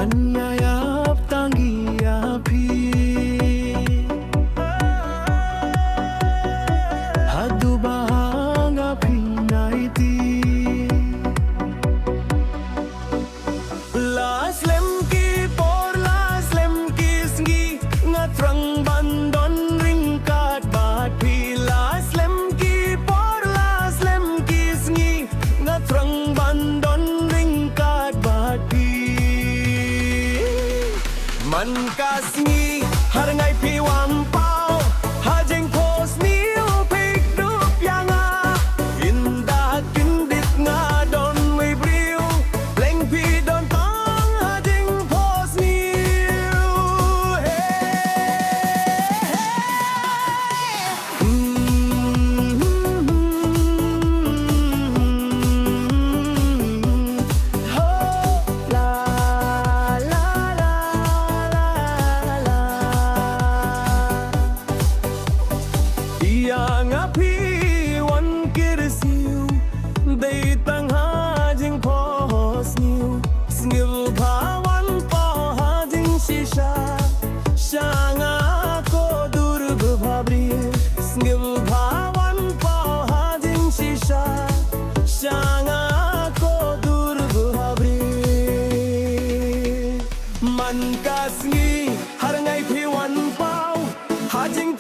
ยันยายับตังกียาพีฮัดดูบางาพีนายตีลาสเลมกีปอร์ลาสเลมกีสงีงัดรังบันดอนริงกาดบาดพีลาสเลมกีปอร์ลาสเลมกีสงีงัดรังบันดอนริงกาดบาดพีมันกาสงีหาไงพี่วามเป้าหาเจงโพสนิวพิกรูปยังอาอินดากินดิดงาดอนไม่บริวเล่งพี่ดอนตังหาเจงโพสนิวเฮ้โฮลาลาลาลาลาyang api wan kirsiu dei tang ha jing pos niu sngiu bhawan pa ha jing shisha shanga ko dur bhabri sngiu bhawan pa ha jing shisha shanga ko dur bhabri man ka sngi har ngai phi wan pau ha jing